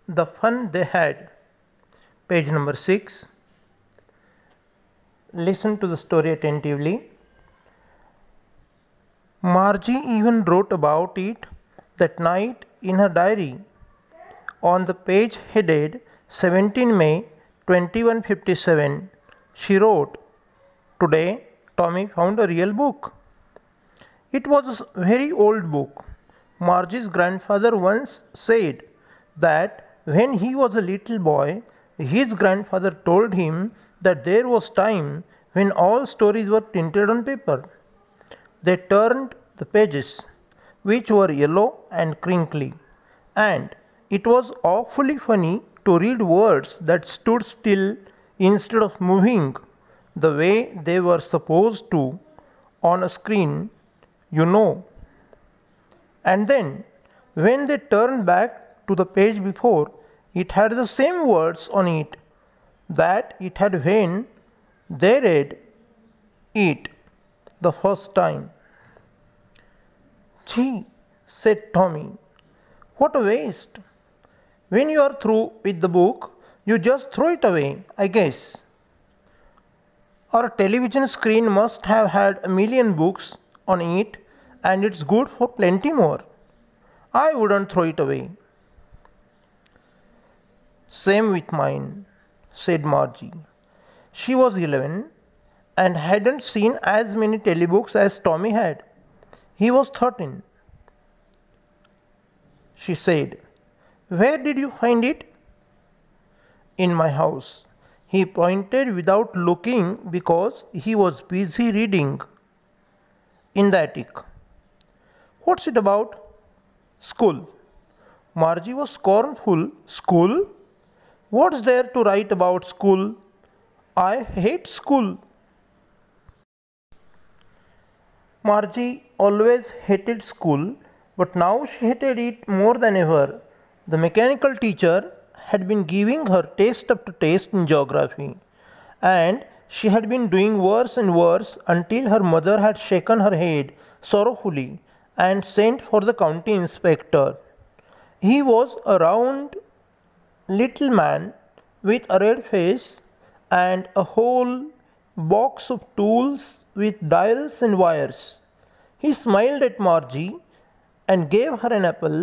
The fun they had. Page number 6. Listen to the story attentively. Margie even wrote about it that night in her diary. On the page headed 17 May 2157, she wrote, "Today, Tommy found a real book." It was a very old book. Margie's grandfather once said that when he was a little boy, his grandfather told him that there was time when all stories were printed on paper. They turned the pages, which were yellow and crinkly, and it was awfully funny to read words that stood still instead of moving the way they were supposed to on a screen, you know. And then, when they turned back to the page before, it had the same words on it that it had when they read it the first time. "Gee," said Tommy, "what a waste. When you are through with the book, you just throw it away, I guess. Our television screen must have had a million books on it, and it's good for plenty more. I wouldn't throw it away." "Same with mine," said Margie. She was 11 and hadn't seen as many telebooks as Tommy had. He was 13. She said, "Where did you find it?" "In my house." He pointed without looking because he was busy reading. "In the attic." "What's it about?" "School." Margie was scornful. "School? What's there to write about school? I hate school." Margie always hated school, but now she hated it more than ever. The mechanical teacher had been giving her test after test in geography, and she had been doing worse and worse until her mother had shaken her head sorrowfully and sent for the county inspector. He was a round little man with a red face and a whole box of tools with dials and wires. He smiled at Margie and gave her an apple,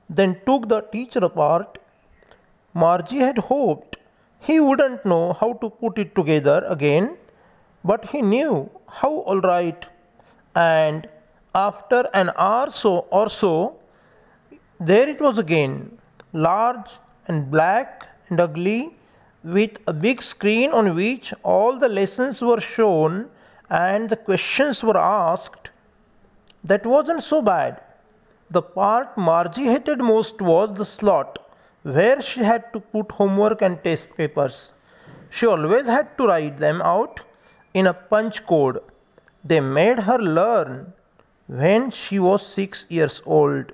then took the teacher apart. Margie had hoped he wouldn't know how to put it together again, but he knew how all right, and after an hour or so, there it was again, large and black and ugly, with a big screen on which all the lessons were shown and the questions were asked. That wasn't so bad. The part Margie hated most was the slot where she had to put homework and test papers. She always had to write them out in a punch code. They made her learn when she was 6 years old,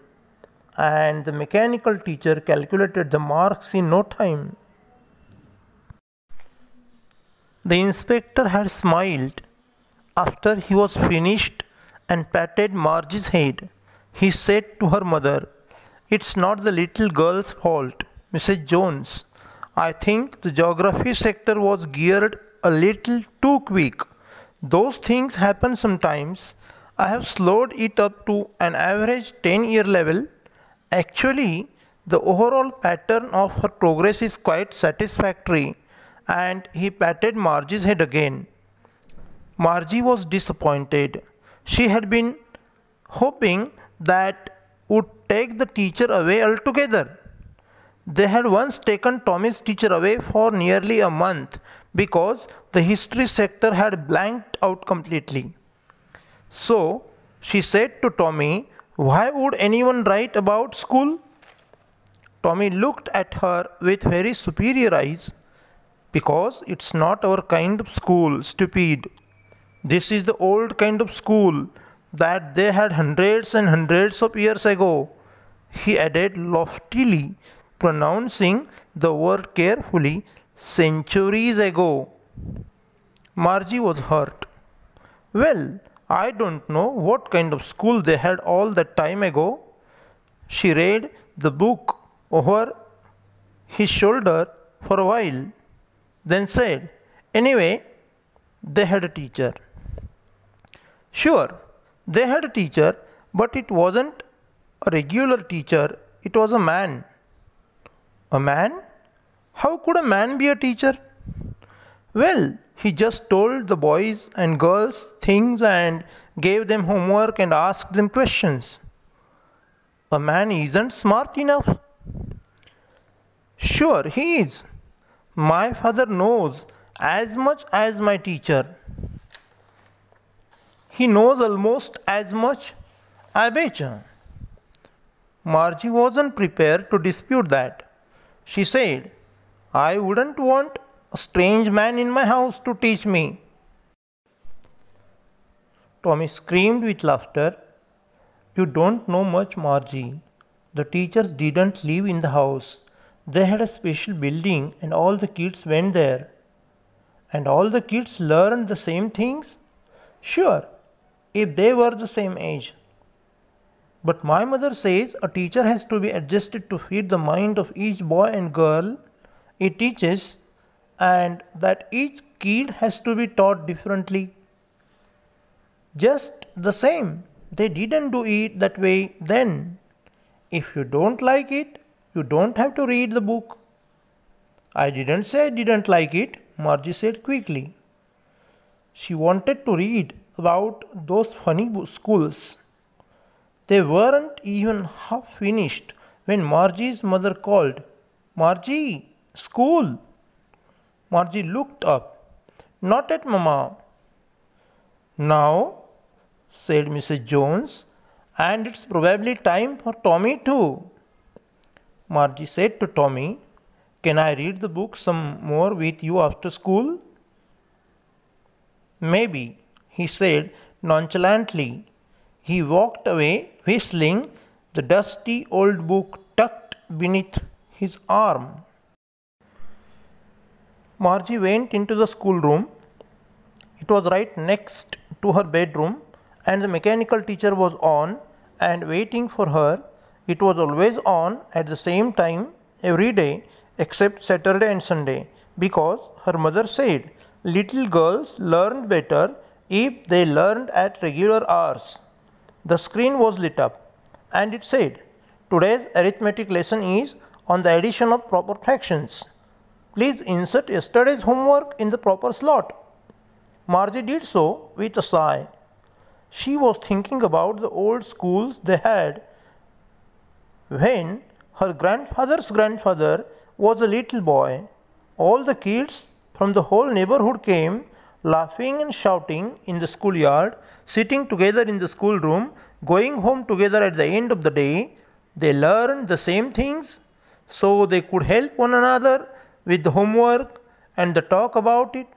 and the mechanical teacher calculated the marks in no time. The inspector had smiled after he was finished and patted Margie's head. He said to her mother, "It's not the little girl's fault, Mrs. Jones. I think the geography sector was geared a little too quick. Those things happen sometimes. I have slowed it up to an average 10-year level. Actually, the overall pattern of her progress is quite satisfactory." And he patted Margie's head again. Margie was disappointed. She had been hoping that would take the teacher away altogether. They had once taken Tommy's teacher away for nearly a month because the history sector had blanked out completely. So she said to Tommy, "Why would anyone write about school?" Tommy looked at her with very superior eyes. "Because it's not our kind of school, stupid. This is the old kind of school that they had hundreds and hundreds of years ago," he added loftily, pronouncing the word carefully, "centuries ago." Margie was hurt. "Well, I don't know what kind of school they had all that time ago." She read the book over his shoulder for a while, then said, "Anyway, they had a teacher." Sure, they had a teacher, but it wasn't a regular teacher, it was a man. A man? How could a man be a teacher? Well, he just told the boys and girls things and gave them homework and asked them questions. A man isn't smart enough. Sure, he is. My father knows as much as my teacher. He knows almost as much, I betcha. Margie wasn't prepared to dispute that. She said, "I wouldn't want a strange man in my house to teach me." Tommy screamed with laughter. "You don't know much, Margie. The teachers didn't live in the house. They had a special building and all the kids went there. And all the kids learned the same things? Sure, if they were the same age. But my mother says a teacher has to be adjusted to fit the mind of each boy and girl it teaches, and that each kid has to be taught differently. Just the same, they didn't do it that way then. If you don't like it, you don't have to read the book." "I didn't say I didn't like it," Margie said quickly. She wanted to read about those funny schools. They weren't even half finished when Margie's mother called, "Margie, school!" Margie looked up. "Not at Mama." "Now," said Mrs. Jones, "and it's probably time for Tommy too." Margie said to Tommy, "Can I read the book some more with you after school?" "Maybe," he said nonchalantly. He walked away whistling, the dusty old book tucked beneath his arm. Margie went into the schoolroom. It was right next to her bedroom, and the mechanical teacher was on and waiting for her. It was always on at the same time every day except Saturday and Sunday, because her mother said little girls learned better if they learned at regular hours. The screen was lit up, and it said, "Today's arithmetic lesson is on the addition of proper fractions. Please insert yesterday's homework in the proper slot." Margie did so with a sigh. She was thinking about the old schools they had when her grandfather's grandfather was a little boy. All the kids from the whole neighborhood came, laughing and shouting in the schoolyard, sitting together in the schoolroom, going home together at the end of the day. They learned the same things so they could help one another with the homework and the talk about it.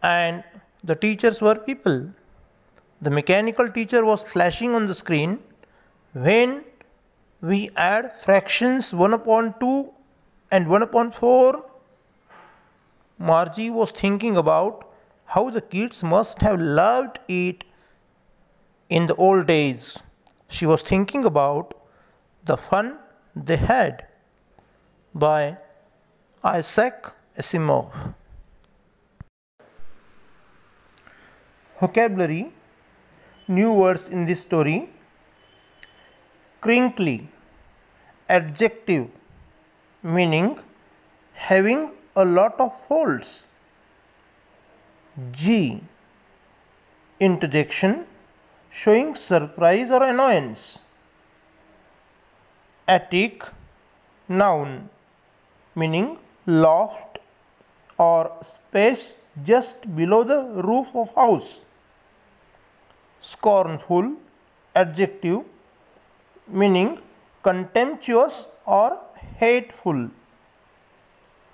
And the teachers were people. The mechanical teacher was flashing on the screen. When we add fractions 1 upon 2 and 1 upon 4, Margie was thinking about how the kids must have loved it in the old days. She was thinking about the fun they had. By Isaac Asimov. Vocabulary. New words in this story. Crinkly, adjective, meaning having a lot of folds. G, interjection, showing surprise or annoyance. Attic, noun, meaning loft or space just below the roof of house. Scornful, adjective, meaning contemptuous or hateful.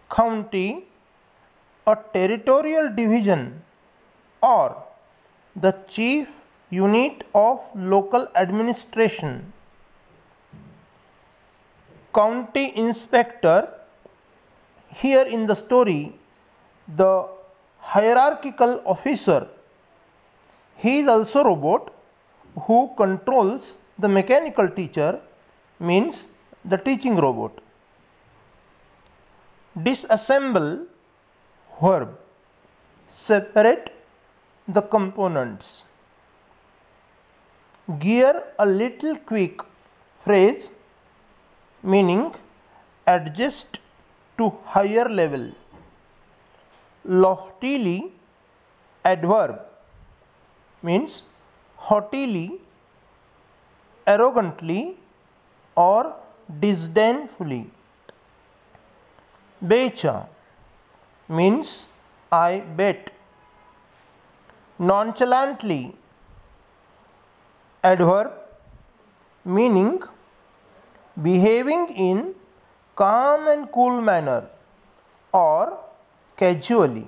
County, a territorial division or the chief unit of local administration. County inspector, here in the story, the hierarchical officer. He is also a robot who controls the mechanical teacher, means the teaching robot. Disassemble, verb, separate the components. Gear a little quick, phrase, meaning adjust to higher level. Loftily, adverb, means haughtily, arrogantly or disdainfully. Becha means I bet. Nonchalantly, adverb, meaning behaving in calm and cool manner or casually.